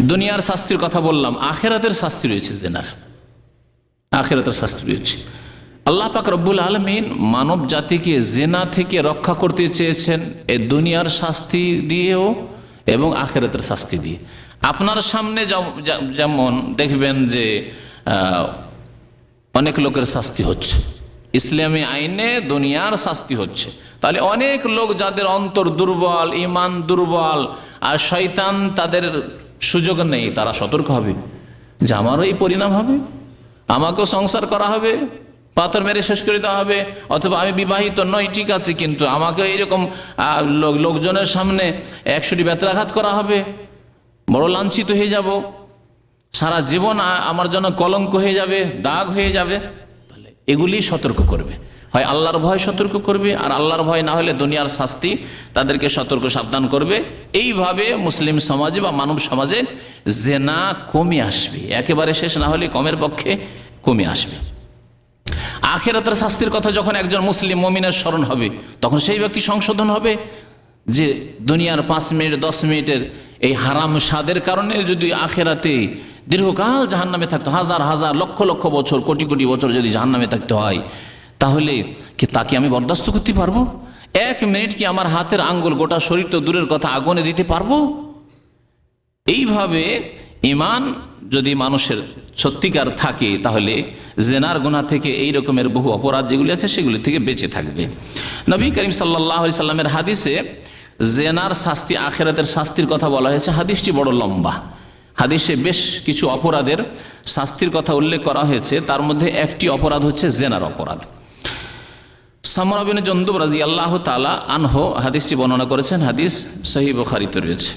দুনিয়ার শাস্তির কথা বললাম, আখিরাতের শাস্তি রয়েছে জেনার, আখিরাতের শাস্তি রয়েছে। আল্লাহ পাক রব্বুল আলামিন মানব জাতিকে জেনা থেকে রক্ষা করতে চেয়েছেন এই দুনিয়ার শাস্তি দিয়েও এবং আখিরাতের শাস্তি দিয়ে। আপনার সামনে যেমন দেখবেন যে অনেক লোকের শাস্তি হচ্ছে, ইসলামী আইনে দুনিয়ার শাস্তি হচ্ছে, তাহলে অনেক লোক যাদের অন্তর দুর্বল, ইমান দুর্বল আর শয়তান তাদের সুযোগ নেই, তারা সতর্ক হবে যে আমারও এই পরিণাম হবে, আমাকেও সংসার করা হবে, পাথর মেরে শেষ করে দেওয়া হবে, অথবা আমি বিবাহিত নই ঠিক আছে কিন্তু আমাকে এইরকম লোকজনের সামনে 100টি বেত্রাঘাত করা হবে, বড় লাঞ্ছিত হয়ে যাব, সারা জীবন আমার জন্য কলঙ্ক হয়ে যাবে, দাগ হয়ে যাবে। তাহলে এগুলি সতর্ক করবে, হয় আল্লাহর ভয় সতর্ক করবে, আর আল্লাহর ভয় না হলে দুনিয়ার শাস্তি তাদেরকে সতর্ক সাবধান করবে। এইভাবে মুসলিম সমাজে বা মানব সমাজে জেনা কমে আসবে, একেবারে শেষ না হলে কমের পক্ষে কমে আসবে। আখিরাতের শাস্তির কথা যখন একজন মুসলিম মুমিনের স্মরণ হবে, তখন সেই ব্যক্তি সংশোধন হবে যে দুনিয়ার 5 মিনিট 10 মিনিটের এই হারাম স্বাদের কারণে যদি আখিরাতে দীর্ঘকাল জাহান্নামে থাকতে, হাজার হাজার লক্ষ লক্ষ বছর, কোটি কোটি বছর যদি জাহান্নামে থাকতে হয়, তাহলে কি তাকে আমি বরদাস্ত করতে পারবো? 1 মিনিট কি আমার হাতের আঙ্গুল, গোটা শরীর তো দূরের কথা, আগুনে দিতে পারবো? এইভাবে ঈমান যদি মানুষের সত্যিকার থাকে, তাহলে জেনার গুনাহ থেকে এই রকমের বহু অপরাধ যেগুলি আছে সেগুলি থেকে বেঁচে থাকবে। নবী করিম সাল্লাল্লাহু আলাইহি সাল্লামের হাদিসে জেনার শাস্তি, আখিরাতের শাস্তির কথা বলা হয়েছে। হাদিসটি বড় লম্বা, হাদিসে বেশ কিছু অপরাধের শাস্তির কথা উল্লেখ করা হয়েছে, তার মধ্যে একটি অপরাধ হচ্ছে জেনার অপরাধ। সামরা বিন জুনদুব রাদিয়াল্লাহু তাআলা আনহু হাদিসটি বর্ণনা করেছেন, হাদিস সহিহ বুখারীতে রয়েছে।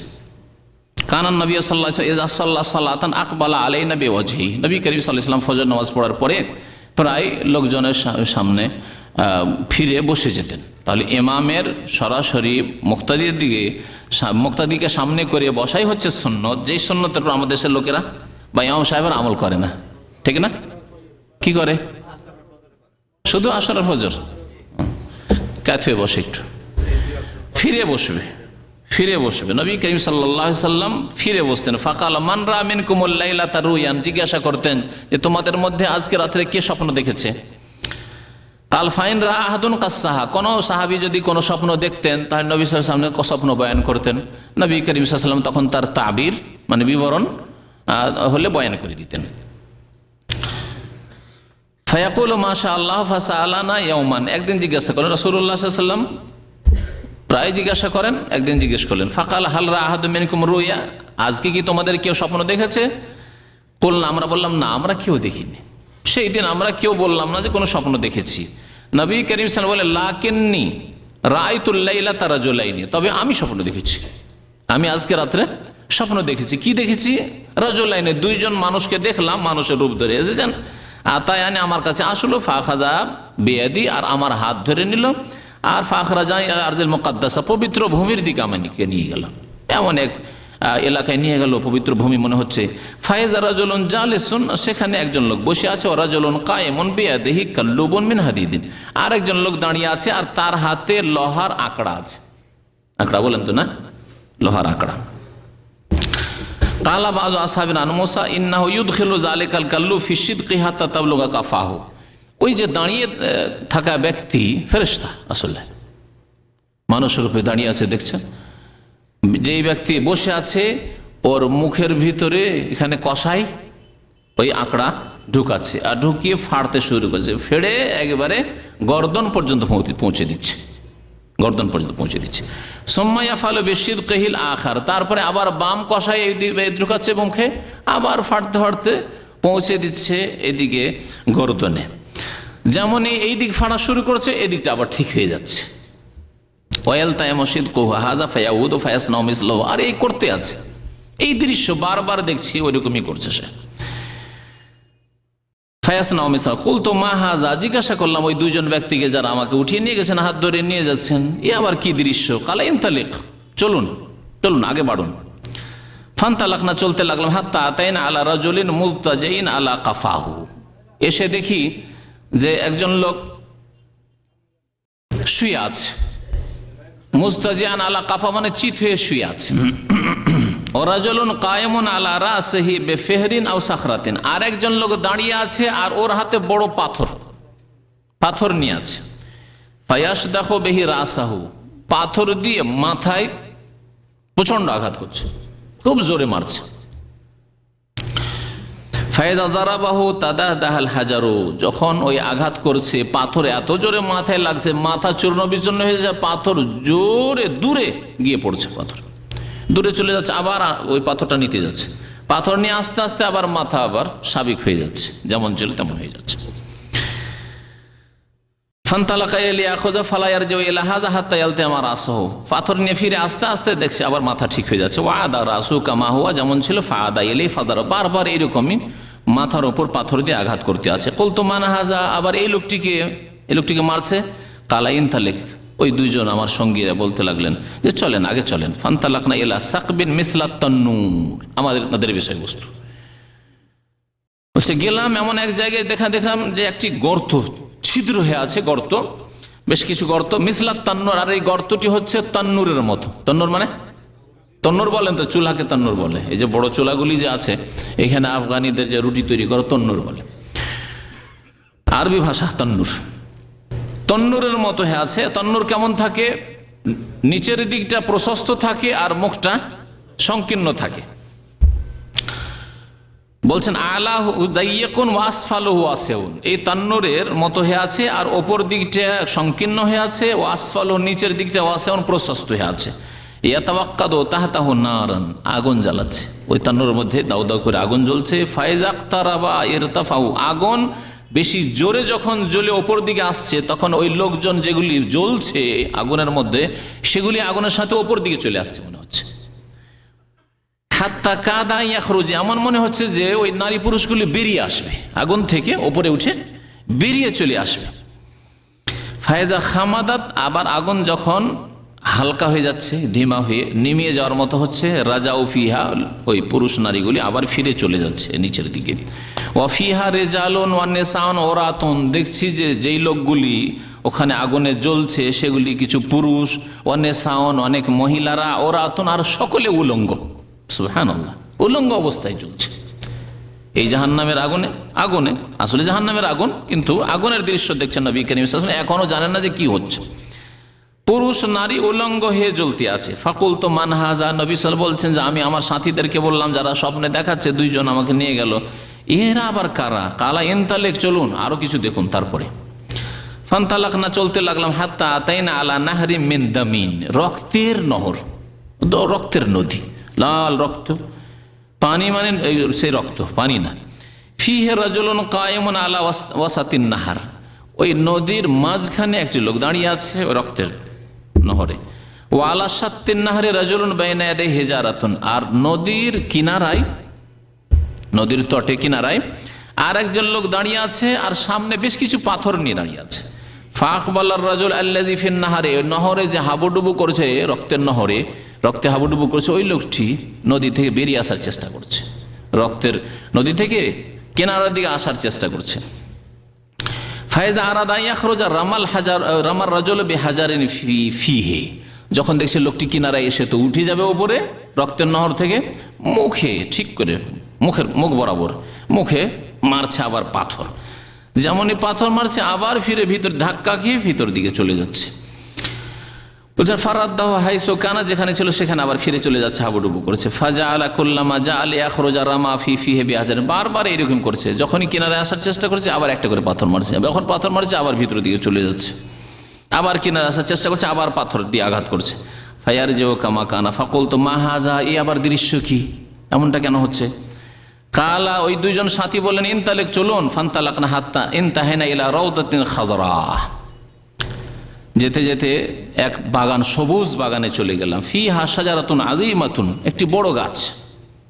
কানান নবী সাল্লাল্লাহু আলাইহি ওয়াসাল্লাম ইযা সাল্লা সালাতান আকবালা আলাইনা বিওয়াজহি, নবী করিম সাল্লাল্লাহু আলাইহি ওয়াসাল্লাম ফজর নামাজ পড়ার পরে প্রায় লোকজনের সামনে ফিরে বসে যেতেন। তাহলে ইমামের সরাসরি মুক্তাদিকে সামনে করে বসাই হচ্ছে সুন্নত, যেই সুন্নতের উপর আমাদের দেশের লোকেরা বা ইমাম সাহেবের আমল করে না, ঠিক না? কি করে? শুধু আসর আর ফজর কাত হয়ে বসে, একটু ফিরে বসবে, ফিরে বসবে। নবী করিম সাল্লাল্লাহু আলাইহি সাল্লাম ফিরে বসতেন। ফাকাল মান রা মিনকুমুল লাইলাতা রুয়ান, জিজ্ঞাসা করতেন যে তোমাদের মধ্যে আজকে রাত্রে কে স্বপ্ন দেখেছে? কাল ফাইন রা আহাদুন কাসসাহা, কোন সাহাবী যদি কোনো স্বপ্ন দেখতেন তাহলে নবী সাল্লাল্লাহু আলাইহি সাল্লাম স্বপ্ন বয়ান করতেন। নবী করিম সাল্লাল্লাহু আলাইহি সাল্লাম তখন তার তাবির মানে বিবরণ হলে বয়ান করে দিতেন। ফায়াকুলু মাশাআল্লাহ ফাসআলানা ইয়াওমান, একদিন জিজ্ঞাসা করেন রাসূলুল্লাহ সাল্লাল্লাহু আলাইহি ওয়াসাল্লাম, প্রায় জিজ্ঞাসা করেন, একদিন জিজ্ঞেস করলেন ফাকাল হাল রা আহাদুম মিনকুম রুয়া, আজকে কি তোমাদের কেউ স্বপ্ন দেখেছে? বললাম, আমরা বললাম না, আমরা কেউ দেখিনি। সেই দিন আমরা কেউ বললাম না যে কোনো স্বপ্ন দেখেছি। নবী করিম সাল্লাল্লাহু আলাইহি ওয়াসাল্লাম বলে লাকিন্নী রাআইতুল লাইলাতা রাজুলাইনি, তবে আমি স্বপ্ন দেখেছি, আমি আজকে রাত্রে স্বপ্ন দেখেছি। কি দেখেছি? রাজুলাইনি, 2 জন মানুষকে দেখলাম, মানুষের রূপ ধরে এসেছেন। আতায়ানি, আমার কাছে আসলো, ফাখাযা বিয়াদি, আর আমার হাত ধরে নিল, আর ফাখরাজা ইলা আরদিল মুকাদ্দাসা, পবিত্র ভূমির দিকে আমাকে নিয়ে গেল, এমন এক এলাকায় নিয়ে গেল, পবিত্র ভূমি মনে হচ্ছে। ফাইজা রাজুলুন জালিসুন, সেখানে একজন লোক বসে আছে, ও রাজুলুন কায়েমুন বিয়াদিহি কাল্লুবুন মিন হাদিদিন, আর একজন লোক দাঁড়িয়ে আছে আর তার হাতে লোহার আঁকড়া আছে। আঁকড়া বলেন তো না, লোহার আঁকড়া। কালা বাযু আসহাবিনা আন মুসা ইন্নাহু ইউদখিলু যালিকাল কাল্লু ফি সিদকি হাত্তা তাবলুগা কাফাহু, ওই যে দাঁড়িয়ে থাকা ব্যক্তি ফেরেশতা, আসলে মানুষের রূপে দাঁড়িয়ে আছে, দেখছেন? যেই ব্যক্তি বসে আছে ওর মুখের ভিতরে এখানে কষাই ওই আঁকড়া ঢুকাচ্ছে, আর ঢুকিয়ে ফাড়তে শুরু করছে, ফেড়ে একেবারে গর্দন পর্যন্ত পৌঁছে দিচ্ছে, গর্দন পর্যন্ত পৌঁছে দিচ্ছে। সুম্মা ইয়াফআলু বিশিদকিহিল আখার, তারপরে আবার বাম কষাই ঢুকাচ্ছে মুখে, আবার ফাড়তে ফাড়তে পৌঁছে দিচ্ছে এদিকে গর্দনে। যেমনই এই দিক ফাড়া শুরু করেছে, এদিকটা আবার ঠিক হয়ে যাচ্ছে। আর এই করতে আছে, এই দৃশ্য বারবার দেখছি, ওইরকমই করছে সে। জিজ্ঞাসা করলাম ওই 2 জন ব্যক্তিকে যারা আমাকে উঠিয়ে নিয়ে গেছেন, হাত ধরে নিয়ে যাচ্ছেন, এ আবার কি দৃশ্য? কালা ইনতালিক, চলুন চলুন আগে বাড়ুন। ফান্তালাকনা, চলতে লাগলাম, হাত্তা আতাইনা আলা রাজুলিন মুজতাজিন আলা কাফাহু, এসে দেখি যে একজন লোক শুয়ে আছে, মুজতাজিয়ান আলা কাফা মানে চিত হয়ে শুয়ে আছে, ওরাজুলুন কায়েমুন আলা রাসিহি বিফিহরিন আও সাখরাতিন, আর একজন লোক দাঁড়িয়ে আছে আর ওর হাতে বড় পাথর নিয়ে আছে। ফায়াসদাখু বিহি রাসাহু, পাথর দিয়ে মাথায় প্রচন্ড আঘাত করছে, খুব জোরে মারছে। ফায়দা যারাবাহু তাদাহদাহাল হাজারু, যখন ওই আঘাত করছে পাথর এত জোরে মাথায় লাগছে, মাথা চূর্ণ বিচূর্ণ হয়ে যায়, পাথর জোরে দূরে গিয়ে পড়ছে, পাথর দূরে চলে যাচ্ছে, আবার ওই পাথরটা নিতে যাচ্ছে, পাথর নিয়ে আস্তে আস্তে আবার মাথা আবার স্বাভাবিক হয়ে যাচ্ছে, যেমন ছিল তেমন হয়ে যাচ্ছে। পাথর নিয়ে ফিরে আস্তে আস্তে দেখছে আবার মাথা ঠিক হয়ে যাচ্ছে। ওয়াদা রাসু কামা হুয়া, যেমন ছিল, ফাদা এলি ফাদার, বারবার এইরকমই মাথার ওপর পাথর দিয়ে আঘাত করতে আছে। কলতো মানা হাজা, আবার এই লোকটিকে মারছে। কালাইন তালেক, ওই দুইজন আমার সঙ্গীরা বলতে লাগলেন যে চলেন, আগে চলেন। ফান্তালাকনা ইলা সাকবিন মিসলা তান্নুর, আমাদের বিষয়বস্তু বলছে, গেলাম এমন এক জায়গায়, দেখলাম যে একটি গর্ত, ছিদ্র হয়ে আছে, গর্ত, বেশ কিছু গর্ত, মিসলা তান্নুর, আর এই গর্তটি হচ্ছে তান্নুরের মতো। তান্নুর মানে, তন্নুর বলেন তো, চুলাকে তন্নুর বলে, এই যে বড় চুলাগুলি যে আছে এখানে আফগানিদের যে রুটি তৈরি করে তন্নুর বলে, আরবি ভাষা তন্নুর। তন্নুরের মতো হয়ে আছে। তন্নুর কেমন থাকে? নিচের দিকটা প্রশস্ত থাকে আর মুখটা সংকীর্ণ থাকে। বলছেন আলাহু দাইয়িকুন ওয়া আসফালুহু ওয়াসিউন, এই তন্নুরের মতো হয়ে আছে আর ওপর দিকটা সংকীর্ণ হয়ে আছে, ও আসফালুহু, নিচের দিকটা ওয়াসিউন, প্রশস্ত হয়ে আছে। ইয়াতাওয়াক্কাদু তাহতাহু নারান, আগুন জ্বালাচ্ছে, ওই তন্নুরের মধ্যে দাউ দাউ করে আগুন জ্বলছে। ফাইজা ইকতারাবা ইরতাফাউ, আগুন বেশি জোরে যখন জ্বলে ওপর দিকে আসছে, তখন ওই লোকজন যেগুলি জ্বলছে আগুনের মধ্যে, সেগুলি আগুনের সাথে ওপর দিকে চলে আসছে মনে হচ্ছে। হাত্তা কাদা ইয়াখরুজ, এমন মনে হচ্ছে যে ওই নারী পুরুষগুলি বেরিয়ে আসবে, আগুন থেকে ওপরে উঠে বেরিয়ে চলে আসবে। ফায়জা খামাদাত, আবার আগুন যখন হালকা হয়ে যাচ্ছে, ধিমা হয়ে নিমিয়ে যাওয়ার মতো হচ্ছে, রাজা উফিহা, ওই পুরুষ নারীগুলি আবার ফিরে চলে যাচ্ছে নিচের দিকে। ওয়াফিহা রেজালুন ওয়া নিসাউন ওরাতুন, দেখছি যে যেই লোকগুলি ওখানে আগুনে জ্বলছে সেগুলি কিছু পুরুষ, ওয়া নিসাউন, অনেক মহিলারা, ওরাতুন, আর সকলে উলঙ্গ। সুবহানাল্লাহ, উলঙ্গ অবস্থায় জ্বলছে এই জাহান্নামের আগুনে। আসলে জাহান্নামের আগুন, কিন্তু আগুনের দৃশ্য দেখছেন নবী করিম সাল্লাল্লাহু আলাইহি ওয়াসাল্লাম, এখনো জানেন না যে কি হচ্ছে। পুরুষ নারী উলঙ্গ হয়ে জ্বলতে আছে। ফাকুল তো মানহাজা, নবী সাল্লাল্লাহু আলাইহি ওয়াসাল্লাম বলছেন যে আমি আমার সাথীদেরকে বললাম, যারা স্বপ্নে দেখাচ্ছে, দুইজন আমাকে নিয়ে গেল, এরা আবার কারা? কালা ইনতালেক, চলুন আরো কিছু দেখুন। তারপরে ফান্তালাক না, চলতে লাগলাম, হাত্তা আতাইনা আলা নাহরি মিন দামিন, রক্তের নহর, রক্তের নদী, লাল রক্ত, পানি মানে সেই রক্ত, পানি না। ফিহে রাজুলুন কায়েমুন আলা ওয়াসাতিন নাহার, ওই নদীর মাঝখানে একটি লোক দাঁড়িয়ে আছে ওই রক্তের নহরে। ও আলা সাত্তিন নাহারে রাজুলুন বাইনা ইয়াদাইহি হিজারাতুন, আর নদীর কিনারায়, নদীর তটে কিনারায় আর একজন লোক দাঁড়িয়ে আছে, আর সামনে বেশ কিছু পাথর নিয়ে দাঁড়িয়ে আছে। ফাকবালার রাজুল আল্লাযী ফিন নাহারে, ওই নহরে যে হাবুডুবু করছে, রক্তের নহরে রক্তে হাবুডুবু করছে, ওই লোকটি নদী থেকে বেরিয়ে আসার চেষ্টা করছে, রক্তের নদী থেকে কিনারার দিকে আসার চেষ্টা করছে। ফায়দা আরাদা ইয়াখরুজা রামার রাজুল বিহাজারিন ফিহে, যখন দেখছে লোকটি কিনারায় এসে তো উঠে যাবে উপরে রক্তের নহর থেকে, মুখে ঠিক করে মুখ বরাবর মুখে মারছে আবার পাথর। যেমনই পাথর মারছে আবার ফিরে ভিতর ধাক্কা খেয়ে ভিতর দিকে চলে যাচ্ছে। বলছেন ফারাদ্দাহু হাইসু কানা, যেখানে ছিল সেখানে আবার ফিরে চলে যাচ্ছে, হাবুডুবু করেছে। ফাজা আলা কুল্লামা জা আলী আখরোজা রামা ফিহে বিহাজার, বারবার এইরকম করছে, যখনই কিনারে আসার চেষ্টা করছে আবার একটা করে পাথর মারছে, যখন পাথর মারছে আবার ভিতর দিকে চলে যাচ্ছে, আবার কিনারে আসার চেষ্টা করছে, আবার পাথর দিয়ে আঘাত করছে। ফায়ার যে ও কামা কানা ফাকুল তো মা হাজা, এই আবার দৃশ্য কি, এমনটা কেন হচ্ছে? কালা, ওই দুইজন সাথী বলেন, ইনতালেক, চলুন। ফান্তালাক না হাত্তা ইনতাহেনা ইলা রাউদাতিন খাদরা, যেতে যেতে এক বাগান, সবুজ বাগানে চলে গেলাম। ফিহা শাজারাতুন আযীমাতুন, একটি বড় গাছ,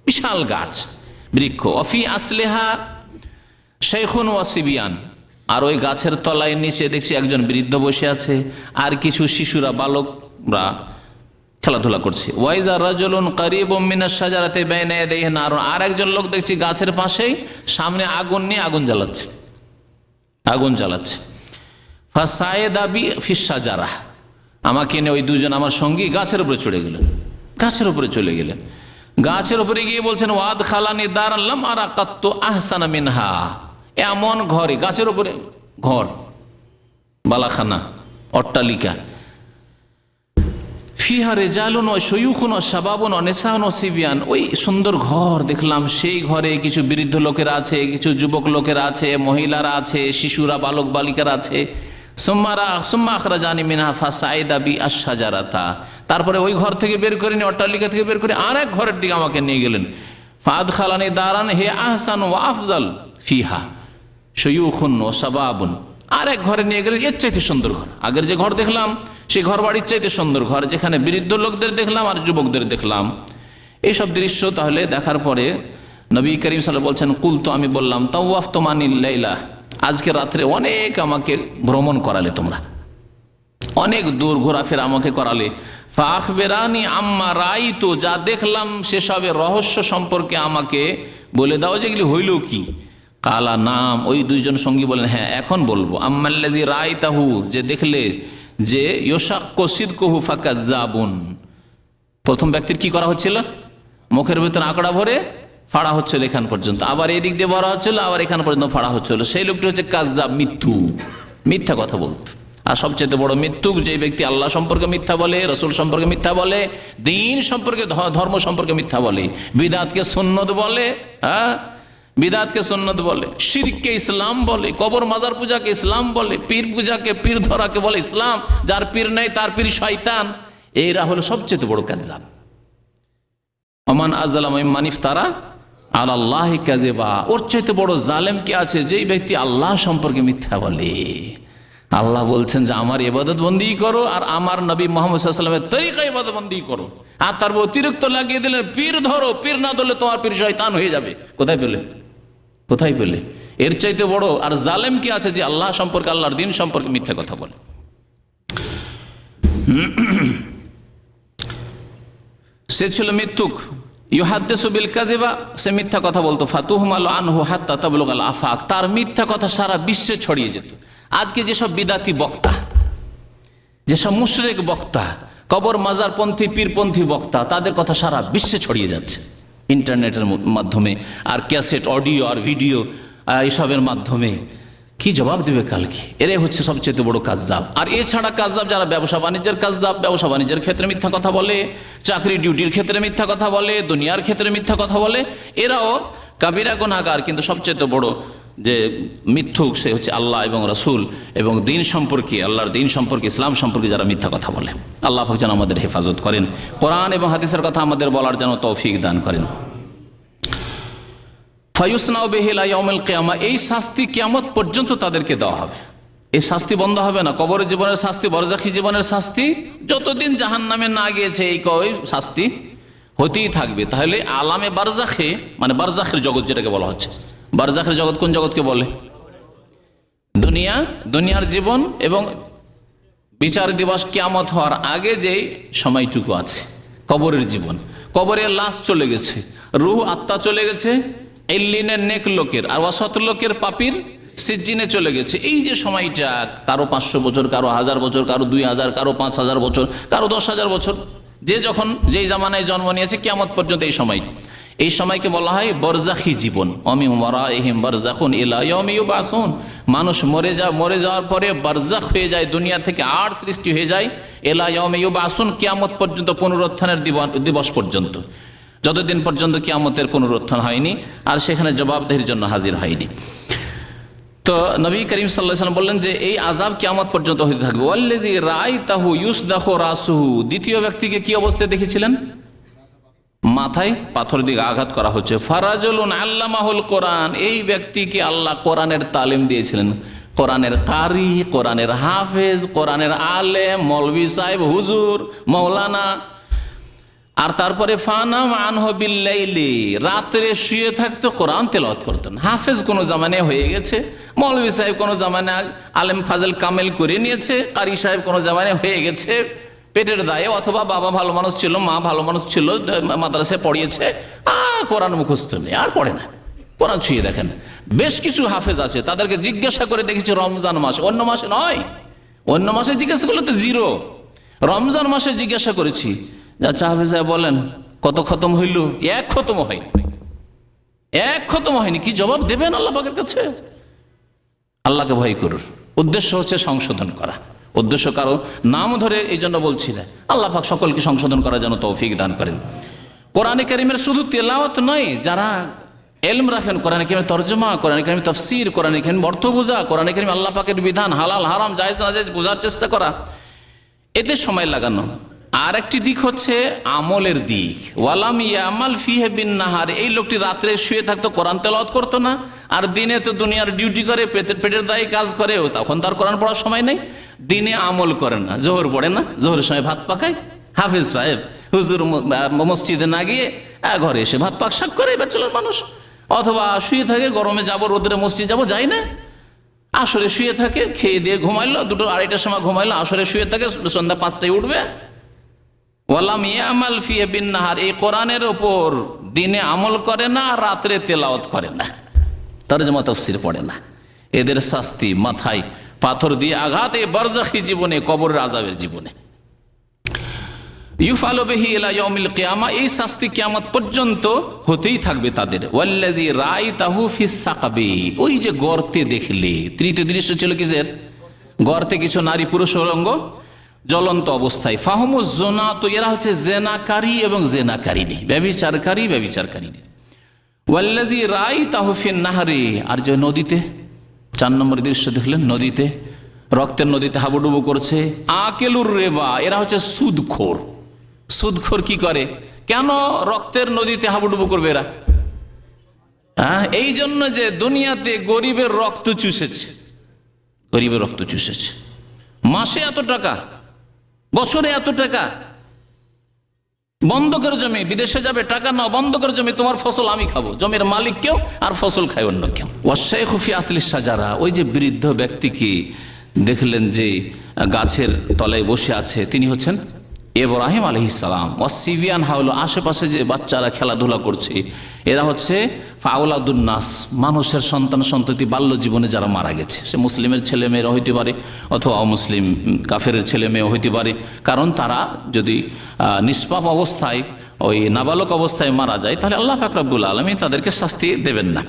বিশাল গাছ, বৃক্ষ। অফি আসলেহা শাইখুন ওয়া সিবিয়ান, আর ওই গাছের তলায় নিচে দেখছি একজন বৃদ্ধ বসে আছে, আর কিছু শিশুরা, বালকরা খেলাধুলা করছে। ওয়াইজা রাজুলুন কারীবুম মিনাশ শাজারাতি বাইনা ইয়াদাইহি নারুন, আর একজন লোক দেখছি গাছের পাশেই সামনে আগুন নিয়ে আগুন জ্বালাচ্ছে। ফাসায়েদাবি ফিস শাজারা, আমাকে নিয়ে ওই দুজন আমার সঙ্গী গাছের উপরে চলে গেলেন। গাছের উপরে গিয়ে বলছেন ওয়াদ খালানি দারান লাম আরা কাত্তু আহসানা মিনহা, এমন ঘরে, গাছের উপরে ঘর, বালাখানা, অট্টালিকা, ফিহা রিজালুন ওয়া শুয়ুখুন ওয়া শাবাবুন ওয়া নিসাউন ওয়া সিবিয়ান, ওই সুন্দর ঘর দেখলাম, সেই ঘরে কিছু বৃদ্ধ লোকেরা আছে, কিছু যুবক লোকেরা আছে, মহিলারা আছে, শিশুরা, বালক বালিকারা আছে। সুম্মা আখরাজানি মিনহা ফাসাইদা বি আশ-শাজারাতা, তারপরে ওই ঘর থেকে বের করে নিয়ে, অট্টালিকা থেকে বের করে আরেক ঘরের দিকে আমাকে নিয়ে গেলেন। ফাদখালানি দারান হে আহসান ওয়া আফজাল ফিহা শুয়ুখুন ওয়া শাবাবুন, আরেক ঘরে নিয়ে গেলেন, এর চাইতে সুন্দর ঘর। আগের যে ঘর দেখলাম সেই ঘর বাড়ির চাইতে সুন্দর ঘর, যেখানে বৃদ্ধ লোকদের দেখলাম আর যুবকদের দেখলাম। এইসব দৃশ্য তাহলে দেখার পরে নবী করিম সাল্লাল্লাহু আলাইহি ওয়াসাল্লাম বলছেন কুলতু, আমি বললাম তাওয়াফতু মানিল লাইলা, আজকে রাত্রে অনেক আমাকে ভ্রমণ করালে তোমরা, অনেক দূর ঘোরাফেরা আমাকে করালে। ফাখবিরানি আম্মা রাইতু, যা দেখলাম সেসবের রহস্য সম্পর্কে আমাকে বলে দাও, যেগুলি হইল কি? কালা নাম, ওই দুইজন সঙ্গী বলেন হ্যাঁ এখন বলবো। আম্মাল্লাযী রাইতাহু, যে দেখলে, যে ইউশাক্কু সিদকুহু ফাকাজ্জাবুন, প্রথম ব্যক্তির কি করা হচ্ছিল? মুখের ভেতর আঁকড়া ভরে ফাড়া হচ্ছিল এখান পর্যন্ত, আবার এদিক দিয়ে ভরা হচ্ছিল, আবার এখান পর্যন্ত ফাড়া হচ্ছিল। সেই লোকটি হচ্ছে কাজ্জাব, মিথ্যা কথা বলত। আর সবচেয়ে বড় মিথ্যুক যে ব্যক্তি আল্লাহ সম্পর্কে মিথ্যা বলে, রসুল সম্পর্কে মিথ্যা বলে, দ্বীন সম্পর্কে, ধর্ম সম্পর্কে মিথ্যা বলে, বিদআতকে সুন্নত বলে, বিদআতকে সুন্নত বলে, শিরককে ইসলাম বলে, কবর মাজার পূজাকে ইসলাম বলে, পীর পূজাকে, পীর ধরাকে বলে ইসলাম, যার পীর নেই তার পীর শয়তান। এরা হলো সবচেয়ে বড় কাজ্জাব। ওমান আযলামু মিম্মান ইফতারা আলাল্লাহি কাযিবা, ওর চাইতে বড় জালেম কে আছে যেই ব্যক্তি আল্লাহ সম্পর্কে মিথ্যা বলে। আল্লাহ বলছেন যে আমার ইবাদত বন্দী করো আর আমার নবী মুহাম্মদ সাল্লাল্লাহু আলাইহি ওয়াসাল্লামের তরিকা ইবাদত বন্দী করো, আর তার অতিরিক্ত লাগিয়ে দিলেন পীর ধরো, পীর না ধরলে তোমার পীর শয়তান হয়ে যাবে। কোথায় পেলে? কোথায় পেলে? এর চাইতে বড় আর জালেম কি আছে যে আল্লাহ সম্পর্কে, আল্লাহর দ্বীন সম্পর্কে মিথ্যা কথা বলে? সে ছিল মিথ্যুক, ইউহাদ্দিসু বিল কাযিবা, সে মিথ্যা কথা বলতো। ফাতুহমালু আনহু হাত্তা তাবলুগাল আফাক, তার মিথ্যা কথা সারা বিশ্বে ছড়িয়ে যেত। আজকে যেসব বিদাতি বক্তা, যেসব মুশরিক বক্তা, কবর মাজার পন্থী, পীরপন্থী বক্তা, তাদের কথা সারা বিশ্বে ছড়িয়ে যাচ্ছে ইন্টারনেটের মাধ্যমে, আর ক্যাসেট, অডিও আর ভিডিও এইসবের মাধ্যমে। কি জবাব দেবে কালকে? এরাই হচ্ছে সবচেয়ে বড় কাজ্জাব। আর এছাড়া কাজ্জাব যারা ব্যবসা বাণিজ্যের কাজ্জাব, ব্যবসা বাণিজ্যের ক্ষেত্রে মিথ্যা কথা বলে, চাকরি ডিউটির ক্ষেত্রে মিথ্যা কথা বলে, দুনিয়ার ক্ষেত্রে মিথ্যা কথা বলে, এরাও কাবিরা গুনাহগার। কিন্তু সবচেয়ে বড় যে মিথ্যুক সে হচ্ছে আল্লাহ এবং রাসূল এবং দ্বীন সম্পর্কে, আল্লাহর দ্বীন সম্পর্কে, ইসলাম সম্পর্কে যারা মিথ্যা কথা বলে। আল্লাহ পাক যেন আমাদের হেফাজত করেন, কোরআন এবং হাদিসের কথা আমাদের বলার যেন তৌফিক দান করেন। ফায়ুসনাউ বিহি ইলা ইয়াউমিল কিয়ামা, এই শাস্তি কিয়ামত পর্যন্ত তাদেরকে দেওয়া হবে। এই শাস্তি বন্ধ হবে না। কবরের জীবনের শাস্তি, বরজাখী জীবনের শাস্তি, যতদিন জাহান্নামে না গিয়েছে এই শাস্তি হতেই থাকবে। তাহলে আলামে বারজাখে, মানে বারজাখের জগৎ যেটাকে বলা হচ্ছে, বারজাখের জগৎ কোন জগৎকে বলে? দুনিয়া, দুনিয়ার জীবন এবং বিচার দিবস কিয়ামত হওয়ার আগে যেই সময়টুকু আছে, কবরের জীবন। কবরের লাশ চলে গেছে, রূহ আত্মা চলে গেছে ইল্লিনের নেক লোকের, আর অসৎ লোকের পাপীর সিজ্জিনে চলে গেছে। এই যে সময়টা, কারো 500 বছর, কারো 1000 বছর, কারো 2000, কারো 5000 বছর, কারো 10,000 বছর, যে যখন যেই জামানায় জন্ম নিয়েছে কিয়ামত পর্যন্ত এই সময়, এই সময়কে বলা হয় বরজাখী জীবন। অমিন ওয়ারাইহিম বারজাখুন ইলা ইয়াউমি ইউবাসুন, মানুষ মরে যাওয়ার পরে বারজাখ হয়ে যায়, দুনিয়া থেকে আর সৃষ্টি হয়ে যায় ইলা ইয়াউমি ইউবাসুন, কিয়ামত পর্যন্ত, পুনরুত্থানের দিবস পর্যন্ত, যতদিন পর্যন্ত কিয়ামতের পুনরুত্থান হয়নি আর সেখানে জবাবদিহির জন্য হাজির হয়নি। তো নবী করিম সাল্লাল্লাহু আলাইহি ওয়াসাল্লাম বললেন যে এই আযাব কিয়ামত পর্যন্ত হতে থাকবে। ওয়াল্লাযী রাআইতাহু ইউসদাখু রাসুহু, দ্বিতীয় ব্যক্তিকে কি অবস্থায় দেখেছিলেন? মাথায় পাথর দিয়ে আঘাত করা হচ্ছে। ফারাজুলুন আল্লামাহুল কোরআন, এই ব্যক্তিকে আল্লাহ কোরআনের তালিম দিয়েছিলেন। কোরআনের কারি, কোরআনের হাফেজ, কোরআনের আলেম, মৌলভী সাহেব, হুজুর, মৌলানা। আর তারপরে ফানাম আনহু বিল্লাইলি, রাত্রে শুয়ে থাকতো, কোরআন তেলাওয়াত করতেন। হাফেজ কোনো জামানে হয়ে গেছে, মৌলভী সাহেব কোনো জামানে আলেম ফাজল কামেল করে নিয়েছে, কারি সাহেব কোনো জামানে হয়ে গেছে পেটের দায়ে, অথবা বাবা ভালো মানুষ ছিল, মা ভালো মানুষ ছিল, মাদ্রাসায় পড়িয়েছে, আর কোরআন মুখস্থ নেই, আর পড়ে না, কোরআন ছুঁয়ে দেখেন। বেশ কিছু হাফেজ আছে, তাদেরকে জিজ্ঞাসা করে দেখেছি রমজান মাসে, অন্য মাসে নয়, অন্য মাসে জিজ্ঞাসা করলে তো জিরো, রমজান মাসে জিজ্ঞাসা করেছি, আচ্ছা হাফেজ সাহেব বলেন কত খতম হইল? এক খতম হয়নি, এক খতম হয়নি। কি জবাব দেবেন আল্লাহ পাকের কাছে? আল্লাহকে ভয় করুন। উদ্দেশ্য হচ্ছে সংশোধন করা। উদ্দেশ্য কারো নাম ধরে এই জন্য বলছি না। আল্লাহ পাক সকলকে সংশোধন করার জন্য তৌফিক দান করেন। কোরআনে কারীমের শুধু তেলাওয়াত নয়, যারা এলম রাখেন, কোরআনে কারীমের তরজমা, কোরআনে কারীমের তাফসীর, কোরআনে কারীমের অর্থ বোঝা, কোরআনে কারীম আল্লাহ পাকের বিধান হালাল হারাম জায়েজ না জায়েজ বোঝার চেষ্টা করা, এতে সময় লাগানো। আর একটি দিক হচ্ছে আমলের দিক। ওয়ালাম ইয়ামাল ফিহি বিন নাহার, এই লোকটি রাত্রে শুয়ে থাকতো, কোরআন তেলাওয়াত করতো না, আর দিনে তো দুনিয়ার ডিউটি করে, পেটের দায়ে কাজ করে, তখন তার কোরআন পড়ার সময় নেই। দিনে আমল করে না, জোহর পড়ে না, জোহরের সময় ভাত পাকায়। হাফিজ সাহেব হুজুর মসজিদে না গিয়ে ঘরে এসে ভাত পাক শাক করে ব্যাচেলর মানুষ, অথবা শুয়ে থাকে, গরমে যাবো, রোদরে মসজিদ যাবো, যাই না, আসরে শুয়ে থাকে, খেয়ে দিয়ে ঘুমাইলো, 2-2:30টার সময় ঘুমাইলো, আসরে শুয়ে থাকে, সন্ধ্যা 5টায় উঠবে। ওয়ালাম ইয়ামাল ফিহি বিন নাহার, এই কোরআনের ওপর দিনে আমল করে না, রাত্রে তেলাওয়াত করে না, তরজমা তাফসীর পড়ে না, এদের শাস্তি মাথায় পাথর দিয়ে আঘাত, এই বারজাখী জীবনে, কবরের আযাবের জীবনে। ইউফালু বিহি ইলা ইয়াউমিল কিয়ামা, এই শাস্তি কিয়ামত পর্যন্ত হতেই থাকবে তাদের। ওয়াল্লাযী রাআইতাহু ফিস সাকাবি, ওই যে গর্তে দেখলে, তৃতীয় দৃশ্য ছিল কিসের? গর্তে কিছু নারী পুরুষ অঙ্গ জ্বলন্ত অবস্থায়। ফাহমুজ জোনা, তো এরা হচ্ছে জেনাকারী এবং জেনাকারিনী, ব্যভিচারকারী ব্যভিচারকারিনী। ওয়াল্লাযী রাআইতাহু ফিন নাহরি, আর যে নদীতে, 4 নম্বর দৃশ্য দেখলেন, নদীতে, রক্তের নদীতে হাবুডুবু করছে। আকেলুর রিবা, এরা হচ্ছে সুদখোর। সুদখোর কি করে? কেন রক্তের নদীতে হাবুডুবু করবে এরা? এই জন্য যে দুনিয়াতে গরিবের রক্ত চুষেছে, গরিবের রক্ত চুষেছে। মাসে এত টাকা, বছরে এত টাকা, বন্ধকের জমি, বিদেশে যাবে, টাকা নাও, বন্ধকের জমি, তোমার ফসল আমি খাবো, জমির মালিক কেউ আর ফসল খায় অন্য কেউ। ওয়াশাইখু ফি আসলি শাজারা, ওই যে বৃদ্ধ ব্যক্তিকে দেখলেন যে গাছের তলায় বসে আছে, তিনি হচ্ছেন ইব্রাহিম আলাইহিস সালাম। ওয়াসিবিয়ান হাওলা, আশেপাশে যে বাচ্চারা খেলাধুলা করছে, এরা হচ্ছে ফাউলাদুন নাস, মানুষের সন্তান সন্ততি বাল্য জীবনে যারা মারা গেছে, সে মুসলিমের ছেলে মেয়েরা হইতে পারে, অথবা অমুসলিম কাফেরের ছেলে মেয়ে হইতে পারে। কারণ তারা যদি নিষ্পাপ অবস্থায়, ওই নাবালক অবস্থায় মারা যায়, তাহলে আল্লাহ পাক রব্বুল আলামিন তাদেরকে শাস্তি দেবেন না।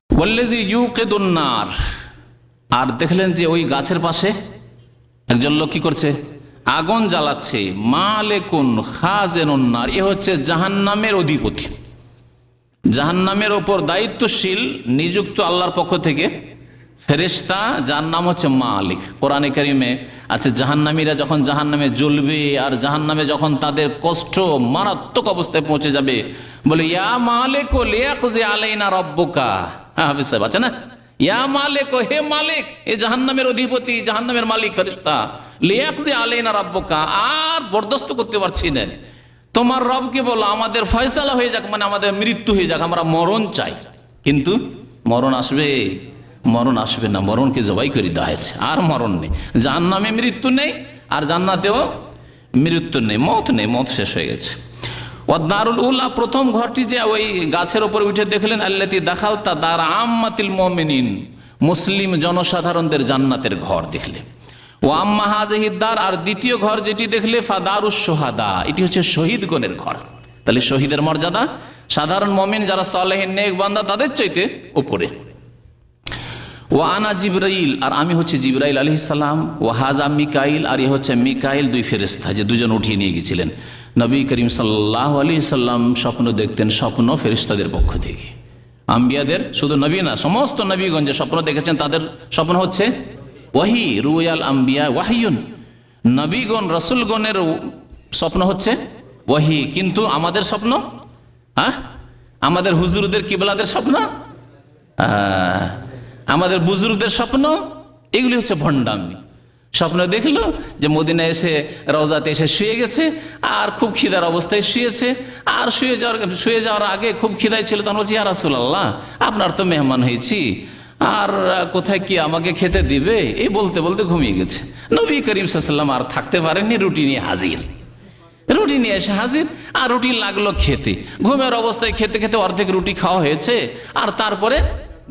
ওয়াল্লাযী ইউকিদুন নার, আর দেখলেন যে ওই গাছের পাশে একজন লোক কি করছে? আগুন জ্বালাচ্ছে। মালেকুন খাজেনুন নার, এ হচ্ছে জাহান্নামের অধিপতি, জাহান্নামের ওপর দায়িত্বশীল নিযুক্ত আল্লাহর পক্ষ থেকে ফেরেশতা, যার নাম হচ্ছে মালিক। কোরআনে কারিমে আছে জাহান্নামীরা যখন জাহান্নামে জ্বলবে, আর জাহান্নামে যখন তাদের কষ্ট মারাত্মক অবস্থায় পৌঁছে যাবে, বলে ইয়া মালিক লিয়াকযি আলাইনা রাব্বুকা। হ্যাঁ হাফিজ সাহেব আছে না? ইয়া মালিক, হে মালিক, এ জাহান্নামের অধিপতি, জাহান্নামের মালিক ফেরেশতা, লিয়াকযি আলাইনা রাব্বুকা, আর বরদাস্ত করতে পারছি না, তোমার রবকে বলো আমাদের ফয়সালা হয়ে যাক, মানে আমাদের মৃত্যু হয়ে যাক, আমরা মরণ চাই। কিন্তু মরণ আসবে? মরণ আসবে না, মরণকে জবাই করে দেওয়া হয়েছে, আর মরণ নেই। জাহান্নামে মৃত্যু নেই, আর জান্নাতেও মৃত্যু নেই, মত নেই, মত শেষ হয়ে গেছে। ওয়াদারুল উলা, প্রথম ঘরটি যে ওই গাছের উপর উঠে দেখলেন, আল্লাতী দাখালতা দার আম্মাতিল মুমিনিন, মুসলিম জনসাধারণদের জান্নাতের ঘর দেখলে। ও আম্মা হাযিহি দার, আর দ্বিতীয় ঘর যেটি দেখলে, ফাদারুশ শুহাদা, এটি হচ্ছে শহীদগণের ঘর। তাহলে শহীদের মর্যাদা সাধারণ মুমিন যারা সালেহীন নেক বান্দা তাদের চাইতে উপরে। ও আনা জিবরাইল, আর আমি হচ্ছে জিবরাইল আলাইহিস সালাম। ও হাজা মিকাইল, আর এ হচ্ছে মিকাইল, 2 ফেরেশতা যে দুজন উঠিয়ে নিয়ে গেছিলেন। নবী করিম সাল্লাল্লাহু আলাইহি সাল্লাম স্বপ্ন দেখতেন, স্বপ্ন ফেরেশতাদের পক্ষ থেকে। আম্বিয়াদের, শুধু নবী না, সমস্ত নবীগণ যে স্বপ্ন দেখেছেন তাদের স্বপ্ন হচ্ছে ওয়াহি। রুয়াল আম্বিয়া ওয়াহিয়ুন, নবীগণ রাসূলগণের স্বপ্ন হচ্ছে ওয়াহি। কিন্তু আমাদের স্বপ্ন, আমাদের হুজুরদের কিবলাদের স্বপ্ন, আমাদের বুজুর্গদের স্বপ্ন, এগুলি হচ্ছে ভণ্ডামি। স্বপ্ন দেখলো যে মদিনায় এসে রওজাতে এসে শুয়ে গেছে, আর খুব খিদার অবস্থায় শুয়েছে, আর শুয়ে যাওয়ার আগে খুব খিদায় ছিল, তখন বলছি ইয়া রাসূলুল্লাহ, আপনার তো মেহমান হয়েছি, আর কোথায় কি আমাকে খেতে দিবে, এই বলতে বলতে ঘুমিয়ে গেছে। নবী করিম সাল্লাল্লাহু আলাইহি ওয়াসাল্লাম আর থাকতে পারেননি, রুটি নিয়ে হাজির, রুটি নিয়ে এসে হাজির, আর রুটি লাগলো খেতে। ঘুমের অবস্থায় খেতে খেতে অর্ধেক রুটি খাওয়া হয়েছে, আর তারপরে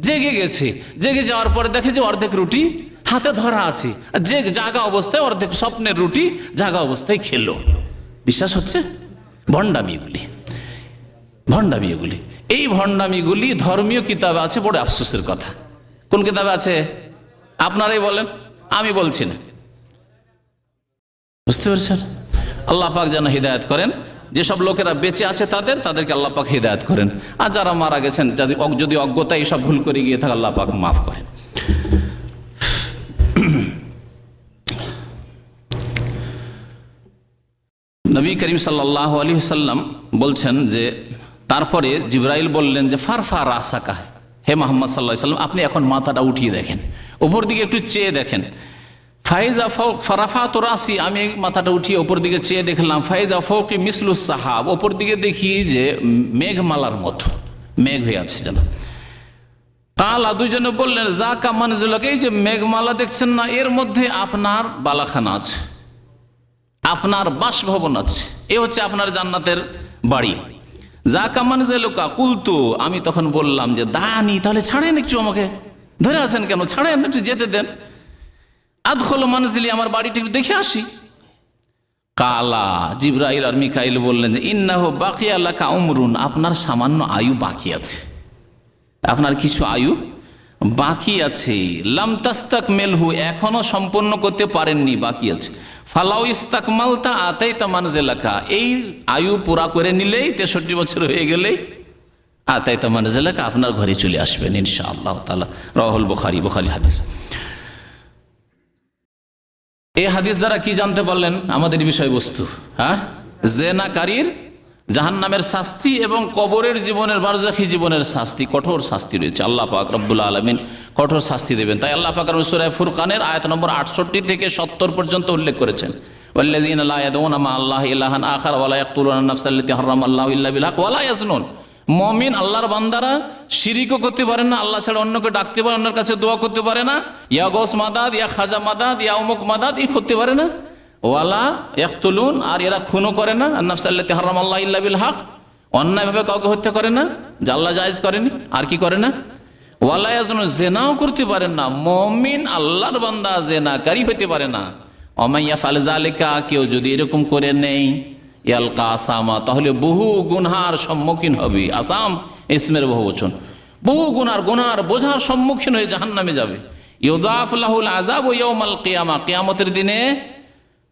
জেগে গেছে। জেগে যাওয়ার পরে দেখে যে অর্ধেক রুটি হাতে ধরা আছে, যে জাগা অবস্থায় অর্ধেক স্বপ্নের রুটি জাগা অবস্থায় খেলো। বিশ্বাস হচ্ছে? ভণ্ডামিগুলি, ভণ্ডামিগুলি, এই ভণ্ডামিগুলি ধর্মীয় কিতাবে আছে। বড় আফসোসের কথা। কোন কিতাবে আছে আপনারাই বলেন, আমি বলছি না। বুঝতে পেরেছেন? আল্লাহ পাক যেন হিদায়াত করেন। যেসব লোকেরা বেঁচে আছে তাদেরকে আল্লাহ পাক হিদায়াত করেন, আর যারা মারা গেছেন যদি অজ্ঞতা এইসব ভুল করে গিয়ে থাকে আল্লাহ পাক মাফ করেন। নবী করিম সাল্লাল্লাহু আলাইহি ওয়াসাল্লাম বলছেন যে তারপরে জিবরাইল বললেন যে ফারফা রাসাকা, হে মুহাম্মদ সাল্লাল্লাহু আলাইহি ওয়াসাল্লাম আপনি এখন মাথাটা উঠিয়ে দেখেন, উপর দিকে একটু চেয়ে দেখেন। ফাইজা ফৌক ফারাফাতু রাসি, আমি মাথাটা উঠিয়ে উপর দিকে চেয়ে দেখলাম। ফাইজা ফৌকি মিসলুস সাহাব, উপর দিকে দেখি যে মেঘমালার মতো মেঘ হয়ে আছে যেন। কালা, দুইজনে বললেন যাকা মানজিলুক, এই যে মেঘমালা দেখছেন না, এর মধ্যে আপনার বালাখানা আছে, আপনার বাসভবন আছে, এ হচ্ছে আপনার জান্নাতের বাড়ি। যাকা মানজিলুকা কুলতু, আমি তখন বললাম যে দানি, তাহলে ছাড়েন একটু, আমাকে ধরে আছেন কেন, ছাড়েন একটু যেতে দেন। আদখুল মানজিলি, আমার বাড়িটি একটু দেখে আসি। কালা, জিবরাইল আর মিকাইল বললেন যে ইন্নাহু বাকিয়া লাকা উমরুন, আপনার সামান্য আয়ু বাকি আছে, আপনার কিছু আয়ু বাকি আছে। লাম তাস্তাকমিলহু, এখনো সম্পূর্ণ করতে পারেননি, বাকি আছে। ফালাউ ইস্তাকমালতা আতাইতা মানজিলাকা, এই আয়ু পুরা করে নিলেই 63 বছর হয়ে গেলেই আতাইতা মানজিলাকা, আপনার ঘরে চলে আসবেন ইনশাআল্লাহ তাআলা। রাওয়াহুল বুখারী, বুখারী হাদিস। এই হাদিস দ্বারা কি জানতে পারলেন আমাদের বিষয়বস্তু? জেনাকারীর জাহান্নামের শাস্তি এবং কবরের জীবনের, বারজাখী জীবনের শাস্তি, কঠোর শাস্তি রয়েছে। আল্লাহ পাক রব্বুল আলামিন কঠোর শাস্তি দেবেন। তাই আল্লাহ পাক সূরা ফুরকানের আয়াত নম্বর 68 থেকে 70 পর্যন্ত উল্লেখ করেছেন, ওয়াল্লাযীনা লা ইয়াদউনা মা আল্লাহি ইলাহান আখার ওয়া লা ইয়াকতুলুনা আন-নাফসাল্লাতী হারামাল্লাহু ইল্লা বিল হক ওয়া লা ইয়াজনুন। মুমিন আল্লাহর বান্দারা শিরিকও করতে পারে না, আল্লাহ ছাড়া অন্যকে ডাকতে পারে, অন্যের কাছে দোয়া করতে পারে না, ইয়া গৌস মাদাদ, ইয়া খাজা মাদাদ, ইয়া অমুক মাদাদ, এই করতে পারে না। ওয়ালা ইয়াকতুলুন, আর এরা খুনও করে না, আন-নাফসাল্লাতী হারামাল্লাহু ইল্লা বিল হক, অন্যায়ভাবে কাউকে হত্যা করে না, যা আল্লাহ জায়েজ করেনি। আর কি করে না? ওয়ালা ইয়াজনুন, জিনাও করতে পারেন না। মুমিন আল্লাহর বান্দা জিনাকারী হতে পারে না। ওমাইয়া ফাল যালিকা, কেউ যদি এরকম করে নেই, ইয়ালকা আসামা, তাহলে বহু গুনহার সম্মুখীন হবে। আসাম ইসমের বহুবচন, বহু গুনার বোঝার সম্মুখীন হয়ে জাহান্নামে যাবে। ইউদাফ লাহুল আযাবু ইয়াউমাল কিয়ামা, কিয়ামতের দিনে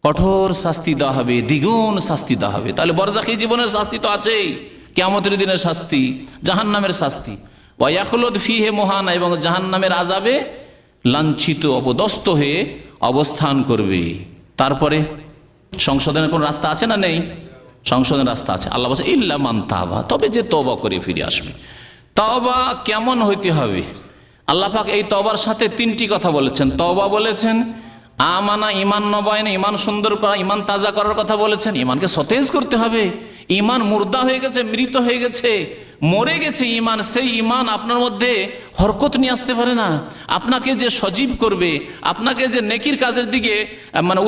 কঠোর শাস্তি দেওয়া হবে, দ্বিগুণ শাস্তি দেওয়া হবে। তাহলে বরজাখী জীবনের শাস্তি তো আছেই, কিয়ামতের দিনের শাস্তি, জাহান্নামের শাস্তি। ওয়া ইয়াখলুদ ফীহি মুহানা, এবং জাহান্নামের আযাবে লাঞ্ছিত, অপদস্থ হয়ে অবস্থান করবে। তারপরে সংশোধনের কোন রাস্তা আছে না? নেই, সংশোধনের রাস্তা আছে। আল্লাহ বলছে ইল্লা মান তাবা, তবে যে তওবা করে ফিরে আসবে। তওবা কেমন হইতে হবে? আল্লাহ পাক এই তওবার সাথে 3টি কথা বলেছেন। তওবা বলেছেন, আমানা ইমান নবায়ন, ইমান সুন্দর করা, ইমান তাজা করার কথা বলেছেন। ইমানকে সতেজ করতে হবে। ইমান মুর্দা হয়ে গেছে, মৃত হয়ে গেছে, মরে গেছে ইমান। সেই ইমান আপনার মধ্যে হরকত নিয়ে আসতে পারে না। আপনাকে যে সজীব করবে, আপনাকে যে নেকির কাজের দিকে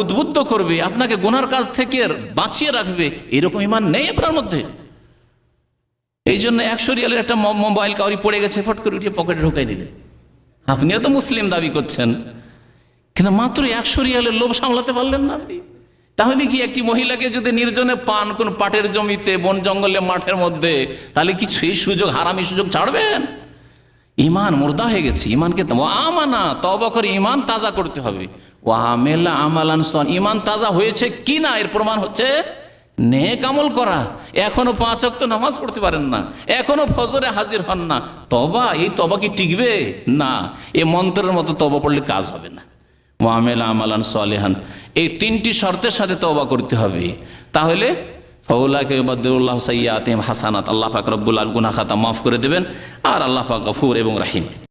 উদ্বুদ্ধ করবে, আপনাকে গুনার কাজ থেকে বাঁচিয়ে রাখবে, এরকম ইমান নেই আপনার মধ্যে। এই জন্য 100 রিয়ালের একটা মোবাইল কাউরি পড়ে গেছে, ফট করে উঠিয়ে পকেটে ঢুকাই দিলে। আপনিও তো মুসলিম দাবি করছেন, কিন্তু মাত্র 100 রিয়ালের লোভ সামলাতে পারলেন না আপনি। তাহলে কি একটি মহিলাকে যদি নির্জনে পান কোন পাটের জমিতে, বন জঙ্গলে, মাঠের মধ্যে, তাহলে কি সেই সুযোগ, হারামি সুযোগ ছাড়বেন? ইমান মুর্দা হয়ে গেছে। ইমানকে আমানা তওবা করে ইমান তাজা করতে হবে। ওয়া আমেলা আমালান সান, ইমান তাজা হয়েছে কি না এর প্রমাণ হচ্ছে নেক আমল করা। এখনো 5 ওয়াক্ত নামাজ পড়তে পারেন না, এখনো ফজরে হাজির হন না, তওবা, এই তওবা কি টিকবে? না, এই মন্ত্রের মতো তওবা পড়লে কাজ হবে না। মুআমিলা আমালান সালিহান, এই 3টি শর্তের সাথে তওবা করতে হবে। তাহলে ফাউলাইকা ইউবাদদিলুল্লাহু সাইয়্যাতিহিম হাসানাত, আল্লাহ পাক রব্বুল আলামিন গুনাহ খাতা মাফ করে দেবেন। আর আল্লাহ পাক গফুর এবং রহিম।